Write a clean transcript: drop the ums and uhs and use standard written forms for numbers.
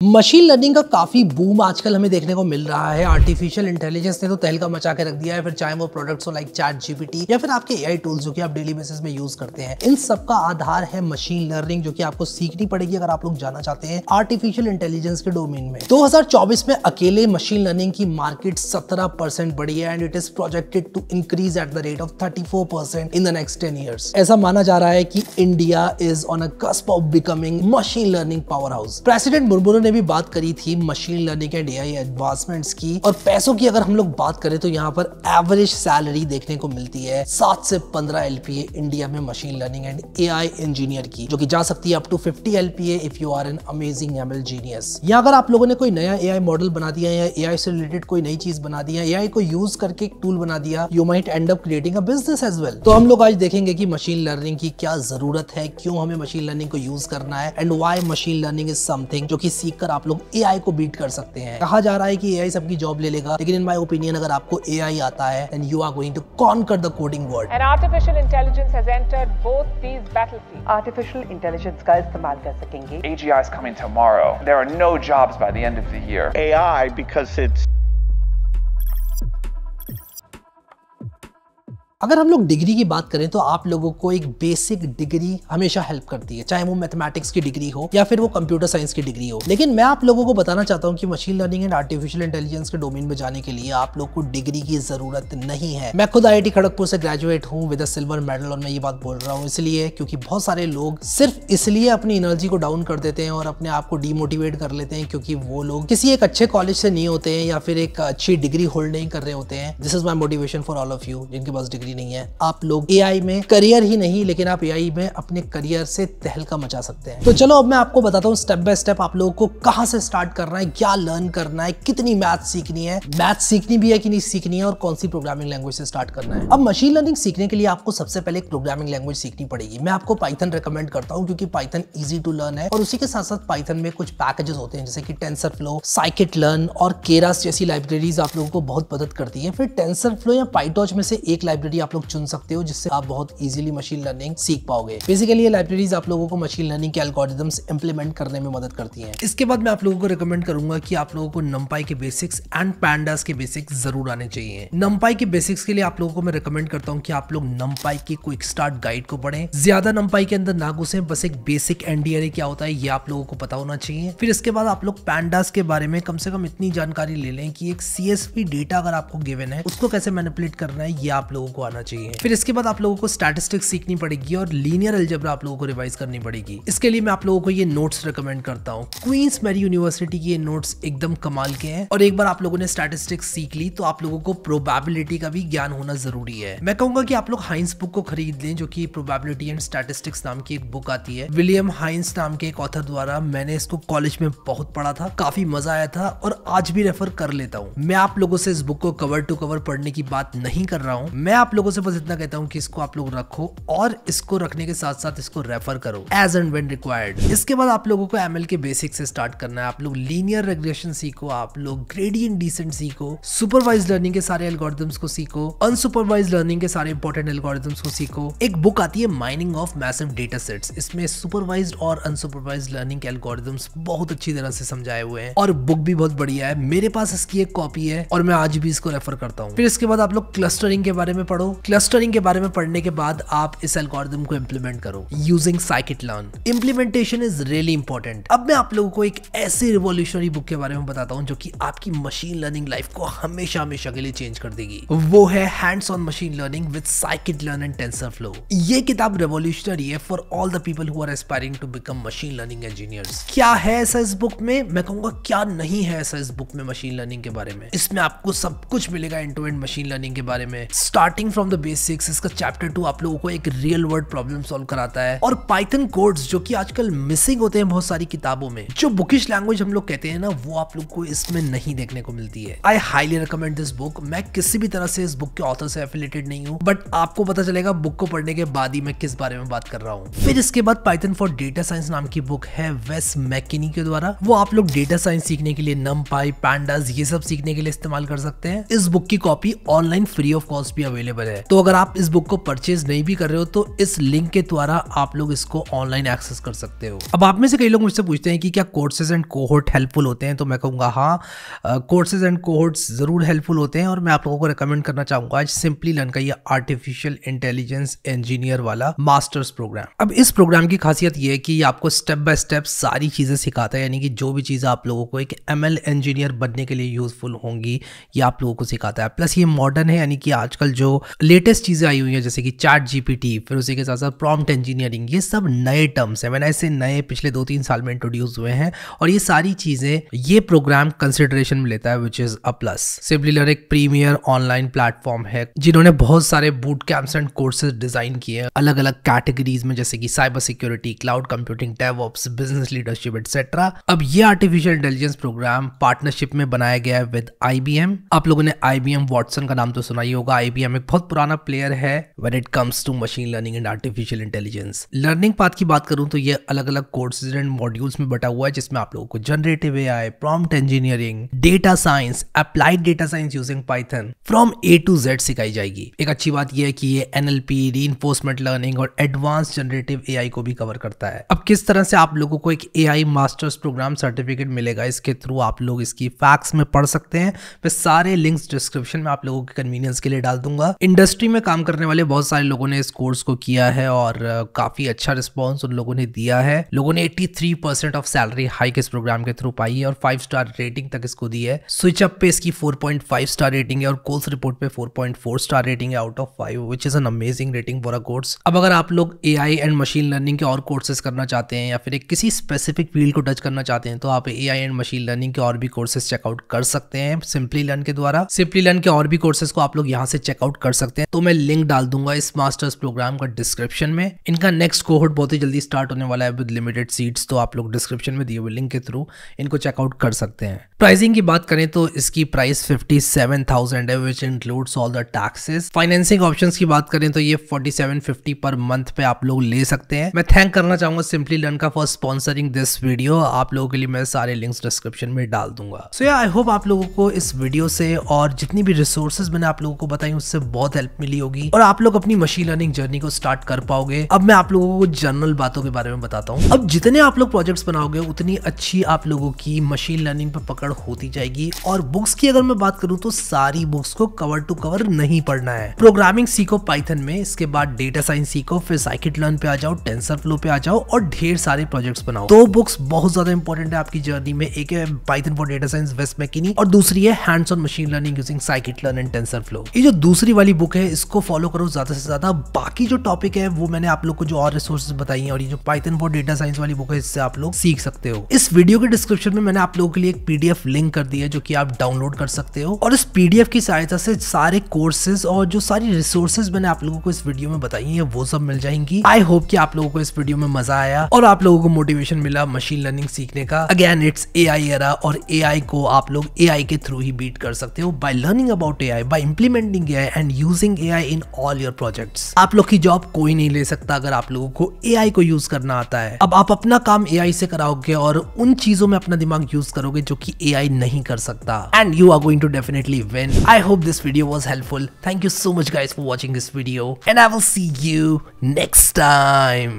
Machine learning का काफी boom आजकल हमें देखने को मिल रहा है। आर्टिफिशियल इंटेलिजेंस ने तो तहलका मचा के रख दिया है, फिर चाहे वो प्रोडक्ट्स हो लाइक चैट जीपीटी या फिर आपके एआई टूल्स जो कि आप डेली बेसिस में यूज करते हैं। इन सब का आधार है मशीन लर्निंग, जो कि आपको सीखनी पड़ेगी अगर आप लोग जाना चाहते हैं आर्टिफिशियल इंटेलिजेंस के डोमेन में। 2024 में अकेले मशीन लर्निंग की मार्केट 17% बढ़ी है and it is projected to increase at the rate of 34% in the next 10 years। ऐसा माना जा रहा है कि India is on a cusp of becoming machine learning power house. President Murmu ने भी बात करी थी machine learning and AI advancements की, और पैसों की अगर हम लोग बात करें तो यहाँ पर एवरेज सैलरी देखने को मिलती है 7 से 15 LPA इंडिया में machine learning and AI engineer की, जो कि जा सकती है up to 50 LPA if you are an amazing ML genius. या अगर आप लोगों ने कोई नया एआई मॉडल बना दिया या एआई से रिलेटेड कोई नई चीज बना दिया, एआई को यूज करके एक टूल बना दिया, you might end up creating a business as well. तो हम लोग आज देखेंगे कि मशीन लर्निंग की क्या जरूरत है, क्यों हमें मशीन लर्निंग को यूज करना है and why machine learning is something जो कि सीखकर आप लोग एआई को बीट कर सकते हैं। कहा जा रहा है कि एआई सबकी जॉब ले लेगा, लेकिन इन माय ओपिनियन अगर आपको एआई आता है then you are going to conquer the coding world. And artificial intelligence has entered both these battlefields. Artificial intelligence का इस्तेमाल कर सकेंगे। AGI is coming tomorrow. There are no jobs by the end of the year. AI because it's अगर हम लोग degree की बात करें तो आप लोगों को एक बेसिक डिग्री हमेशा हेल्प करती है, चाहे वो मैथमेटिक्स की डिग्री हो या फिर वो कंप्यूटर साइंस की डिग्री हो। लेकिन मैं आप लोगों को बताना चाहता हूं कि machine learning and artificial intelligence के डोमेन में जाने के लिए आप लोग को डिग्री की जरूरत नहीं है। मैं खुद IIT खड़गपुर से ग्रेजुएट हूं विद अ सिल्वर मेडल, और मैं ये बात बोल रहा हूँ इसलिए क्योंकि बहुत सारे लोग सिर्फ इसलिए अपनी एनर्जी को डाउन कर देते हैं और अपने आप को डीमोटिवेट कर लेते हैं क्योंकि वो लोग किसी एक अच्छे कॉलेज से नहीं होते हैं या फिर एक अच्छी डिग्री होल्ड नहीं कर रहे होते हैं। This is my motivation for all of you जिनके पास डिग्री नहीं है। आप लोग एआई में करियर ही नहीं, लेकिन आप एआई में अपने करियर से तहलका मचा सकते हैं। तो चलो अब मैं आपको बताता हूँ स्टेप बाय स्टेप आप लोगों को कहां से स्टार्ट करना है, क्या लर्न करना है, कितनी मैथ सीखनी है, मैथ सीखनी भी है कि नहीं सीखनी है, और कौन सी प्रोग्रामिंग लैंग्वेज से स्टार्ट करना है। अब मशीन लर्निंग सीखने के लिए आपको सबसे पहले एक प्रोग्रामिंग लैंग्वेज सीखनी पड़ेगी। मैं आपको पाइथन रिकमेंड करता हूँ क्योंकि पाइथन इजी टू लर्न है, और उसी के साथ साथ पाइथन में कुछ पैकेजेस होते हैं जैसे कि टेंसरफ्लो, scikit-learn और केरास जैसी लाइब्रेरीज आप लोगों को बहुत मदद करती है। फिर टेंसरफ्लो या पाइटॉर्च में से एक लाइब्रेरी आप लोग चुन सकते हो जिससे आप बहुत इजीली मशीन लर्निंग सीख पाओगे। बेसिकली ये लाइब्रेरीज आप लोगों को मशीन लर्निंग के एल्गोरिथम्स इंप्लीमेंट करने में मदद करती हैं। इसके बाद मैं आप लोगों को रिकमेंड करूंगा कि आप लोगों को numpy के बेसिक्स एंड pandas के बेसिक्स जरूर आने चाहिए। numpy के बेसिक्स के लिए आप लोगों को मैं रिकमेंड करता हूं कि आप लोग numpy की क्विक स्टार्ट गाइड को पढ़ें। ज्यादा numpy के अंदर ना घुसें, बस एक बेसिक ND-array क्या होता है ये आप लोगों को पता होना चाहिए। फिर इसके बाद आप लोग pandas के बारे में कम से कम इतनी जानकारी ले लें कि एक CSV डेटा अगर आपको गिवन है उसको कैसे मैनिपुलेट करना है ये आप लोगों को आना चाहिए। फिर इसके बाद आप लोगों को स्टैटिस्टिक्स सीखनी पड़ेगी और लीनियर अलजेब्रा आप लोगों को रिवाइज करनी पड़ेगी। इसके लिए मैं आप लोगों को ये नोट्स रिकमेंड करता हूँ। क्वींस मैरी यूनिवर्सिटी की ये नोट्स एकदम कमाल के हैं, और एक बार आप लोगों ने स्टैटिस्टिक्स सीख ली तो आप लोगों को प्रोबेबिलिटी का भी ज्ञान होना जरूरी है। मैं कहूंगा कि आप लोग हाइंस बुक को खरीद लें, जो कि प्रोबेबिलिटी एंड स्टैटिस्टिक्स नाम की एक बुक आती है विलियम हाइंस नाम के एक ऑथर द्वारा। मैंने इसको कॉलेज में बहुत पढ़ा था, काफी मजा आया था और आज भी रेफर कर लेता हूँ। मैं आप लोगों से इस बुक को कवर टू कवर पढ़ने की बात नहीं कर रहा हूँ, मैं आप लोगों से बस इतना कहता हूँ कि इसको आप लोग रखो और इसको रखने के साथ साथ इसको रेफर करो एज एंड व्हेन रिक्वायर्ड। इसके बाद आप लोगों को ML के बेसिक से स्टार्ट करना है। आप लोग लीनियर रिग्रेशन सीखो, आप लोग ग्रेडियंट डिसेंट सीखो, सुपरवाइज्ड लर्निंग के सारे एल्गोरिथम्स को सीखो, अनसुपरवाइज्ड लर्निंग के सारे इंपॉर्टेंट एल्गोरिथम्स को सीखो। एक बुक आती है mining of massive data sets, इसमें सुपरवाइज्ड और अनसुपरवाइज्ड लर्निंग के एल्गोरिथम्स बहुत अच्छी तरह से समझाए हुए हैं, और बुक भी बहुत बढ़िया है। मेरे पास इसकी एक कॉपी है और मैं आज भी इसको रेफर करता हूँ। फिर इसके बाद आप लोग क्लस्टरिंग के बारे में पढ़ो। क्लस्टरिंग के बारे में पढ़ने के बाद आप इस एल्गोरिथम को इंप्लीमेंट करो using scikit-learn। Implementation is really important. अब मैं आप लोगों को एक ऐसी रिवॉल्यूशनरी बुक के बारे में बताता हूं जो कि आपकी मशीन लर्निंग लाइफ को हमेशा हमेशा के लिए चेंज कर देगी। वो है hands on machine learning with scikit-learn and TensorFlow. ये किताब रिवॉल्यूशनरी है for all the people who are aspiring to become machine learning engineers. क्या है ऐसा इस बुक में? मैं कहूंगा क्या नहीं है ऐसा इस बुक में मशीन लर्निंग के बारे में। इसमें आपको सब कुछ मिलेगा end to end machine learning के बारे में, स्टार्टिंग फ्रॉम द बेसिक्स। इसका चैप्टर 2 आप लोगों को एक रियल वर्ल्ड प्रॉब्लम सॉल्व कराता है, और पाइथन कोड्स जो कि आजकल मिसिंग होते हैं बहुत सारी किताबों में, जो बुकिश लैंग्वेज हम लोग कहते हैं ना, वो आप लोग को इसमें नहीं देखने को मिलती है। I highly recommend this book. मैं किसी भी तरह से इस बुक के ऑथर से एफिलिएटेड नहीं हूँ, बट आपको पता चलेगा बुक को पढ़ने के बाद ही मैं किस बारे में बात कर रहा हूँ। फिर इसके बाद पाइथन फॉर डेटा साइंस नाम की बुक है वेस मैकिनी के द्वारा। वो आप लोग डेटा साइंस सीखने के लिए numpy, pandas ये सब सीखने के लिए इस्तेमाल कर सकते हैं। इस बुक की copy online free of cost भी अवेलेबल अवेलेबल है। तो अगर आप इस बुक को परचेज नहीं भी कर रहे हो तो इस लिंक के द्वारा आप लोग इसको ऑनलाइन एक्सेस कर सकते हो। अब आप में से कई लोग मुझसे पूछते हैं कि क्या कोर्सेज एंड कोहोर्ट हेल्पफुल होते हैं, तो मैं कहूँगा हाँ, कोर्सेज एंड कोहोर्ट्स जरूर हेल्पफुल होते हैं। और मैं आप लोगों को रिकमेंड करना चाहूँगा आज सिंपली लर्न का ये आर्टिफिशियल इंटेलिजेंस इंजीनियर वाला मास्टर्स प्रोग्राम। अब इस प्रोग्राम की खासियत ये है कि आपको स्टेप बाय स्टेप सारी चीज़ें सिखाता है, यानी कि जो भी चीज़ें आप लोगों को एक ML इंजीनियर बनने के लिए यूजफुल होंगी ये आप लोगों को सिखाता है। प्लस ये मॉडर्न है, यानी कि आजकल जो लेटेस्ट चीज़ें आई हुई हैं जैसे कि ChatGPT, फिर उसी के साथ साथ प्रॉम्प्ट इंजीनियरिंग, ये सब नए टर्म्स हैं। मैंने ऐसे नए पिछले 2-3 साल में इंट्रोड्यूस हुए हैं और ये सारी चीज़ें ये प्रोग्राम कंसिडरेशन में लेता है, which is a plus. Simply learn एक प्रीमियर ऑनलाइन प्लेटफॉर्म है जिन्होंने बहुत सारे boot camps and courses design किए हैं अलग अलग कैटेगरीज में, जैसे कि cyber security, cloud computing, DevOps, business leadership etcetera. अब ये आर्टिफिशियल इंटेलिजेंस प्रोग्राम पार्टनरशिप में बनाया गया है विद IBM। आप लोगों ने IBM वाटसन का नाम तो सुना ही होगा। IBM एक बहुत पुराना प्लेयर है when it comes to machine learning and artificial intelligence. Learning path की बात करूं तो ये अलग अलग कोर्सेज एंड मॉड्यूल्स में बटा हुआ है, जिसमें आप लोगों को generative AI, prompt engineering, data science, applied data science using Python from A to Z सिखाई जाएगी। एक अच्छी बात यह है कि ये NLP, रीइंफोर्समेंट लर्निंग और एडवांस जनरेटिव AI को भी कवर करता है। अब किस तरह से आप लोगों को एक AI मास्टर्स प्रोग्राम सर्टिफिकेट मिलेगा, इसके थ्रू आप लोग इसकी फैक्ट्स में पढ़ सकते हैं। मैं सारे लिंक्स डिस्क्रिप्शन में आप लोगों के कन्वीनियंस के लिए डाल दूंगा। इंडस्ट्री में काम करने वाले बहुत सारे लोगों ने इस कोर्स को किया है और काफी अच्छा रिस्पॉन्स उन लोगों ने दिया है। लोगों ने 83% ऑफ सैलरी हाइक इस प्रोग्राम के थ्रू पाई है और 5 स्टार रेटिंग तक इसको दी है। स्विच अप पे इसकी 4.5 स्टार रेटिंग है और कोर्स रिपोर्ट पे 4.4 स्टार रेटिंग है out of 5, which is an amazing rating for a course. अब अगर आप लोग AI एंड मशीन लर्निंग के और कोर्सेज करना चाहते हैं या फिर एक किसी स्पेसिफिक फील्ड को टच करना चाहते हैं तो आप AI एंड मशीन लर्निंग के और भी कोर्सेज चेकआउट कर सकते हैं सिंपली लर्न के द्वारा। सिंपली लर्न के और भी कोर्सेज को आप लोग यहाँ से चेकआउट कर सकते हैं, तो मैं लिंक डाल दूंगा इस मास्टर्स प्रोग्राम का डिस्क्रिप्शन में। इनका नेक्स्ट कोहोर्ट बहुत ही जल्दी स्टार्ट होने वाला है विद लिमिटेड सीट्स, तो आप लोग डिस्क्रिप्शन में दिए हुए लिंक के थ्रू इनको चेकआउट कर सकते हैं। प्राइसिंग की बात करें तो इसकी प्राइस 57,000 है, which includes all the taxes. Financing options की बात करें तो ये 4750 पर मंथ पे आप लोग ले सकते हैं। मैं थैंक करना चाहूंगा सिंपली लर्न का फॉर स्पॉन्सरिंग दिस वीडियो। आप लोगों के लिए मैं सारे लिंक्स डिस्क्रिप्शन में डाल दूंगा। सो आई होप आप लोगों को इस वीडियो से और जितनी भी रिसोर्सेज मैंने आप लोगों को बताई उससे बहुत हेल्प मिली होगी और आप लोग अपनी मशीन लर्निंग जर्नी को स्टार्ट कर पाओगे। अब मैं आप लोगों को जनरल बातों के बारे में बताता हूँ। अब जितने आप लोग प्रोजेक्ट्स बनाओगे उतनी अच्छी आप लोगों की मशीन लर्निंग पे पकड़ होती जाएगी। और बुक्स की अगर मैं बात करूँ तो सारी बुक्स को कवर टू कवर नहीं पढ़ना है। प्रोग्रामिंग सीखो पाइथन में, इसके बाद डेटा साइंस सीखो, फिर साइकिट लर्न पे आ जाओ, टेंसरफ्लो पे आ जाओ और ढेर सारे प्रोजेक्ट्स बनाओ। 2 बुक्स बहुत ज्यादा इंपॉर्टेंट है आपकी जर्नी में, एक है पाइथन फॉर डेटा साइंस वेस मैकिनी और दूसरी है hands on machine learning using scikit learn and TensorFlow. ये जो दूसरी वाली बुक है इसको फॉलो करो ज्यादा से ज्यादा। बाकी जो टॉपिक है वो मैंने आप लोग को जो और रिसोर्सेज बताई हैं और ये जो पाइथन फॉर डेटा साइंस वाली बुक है इससे आप लोग सीख सकते हो। इस वीडियो के डिस्क्रिप्शन में मैंने आप लोगों के लिए एक PDF लिंक कर दी है जो कि आप डाउनलोड कर सकते हो और इस PDF की सहायता से सारे कोर्सेज और जो सारी रिसोर्सेज मैंने आप लोगों को इस वीडियो में बताई है वो सब मिल जाएंगी। आई होप कि आप लोगों को इस वीडियो में मजा आया और आप लोगों को मोटिवेशन मिला मशीन लर्निंग सीखने का। अगेन इट्स AI एरा और AI को आप लोग AI के थ्रू ही बीट कर सकते हो by learning about AI, by implementing AI and using AI in all your projects. आप लोग की जॉब कोई नहीं ले सकता अगर आप लोगों को AI को यूज करना आता है। अब आप अपना काम AI से कराओगे और उन चीजों में अपना दिमाग यूज करोगे जो कि AI नहीं कर सकता and you are going to definitely win. I hope this video was helpful. Thank you so much guys for watching this video and I will see you next time.